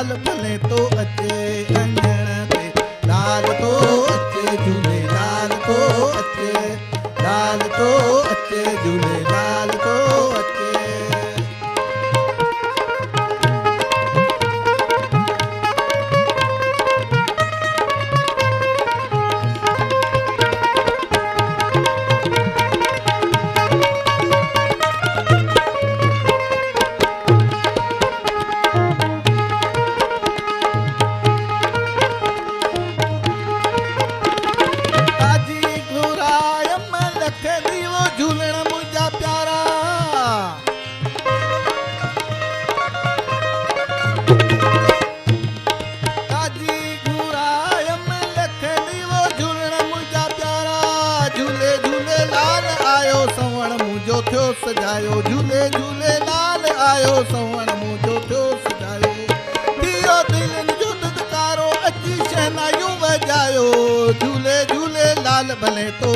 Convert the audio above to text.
लाल भले तो अचे अंजण ते लाल तो अचे झूलेलाल तो अचे लाल तो अचे झूलेलाल तो अचे। सजायो झूले झूलेलाल आयो सवण मुंहिंजो थियो सजायो थियो दिलनि जो दुदकारो अची शहनायूं वॼायो झूले झूलेलाल भले तो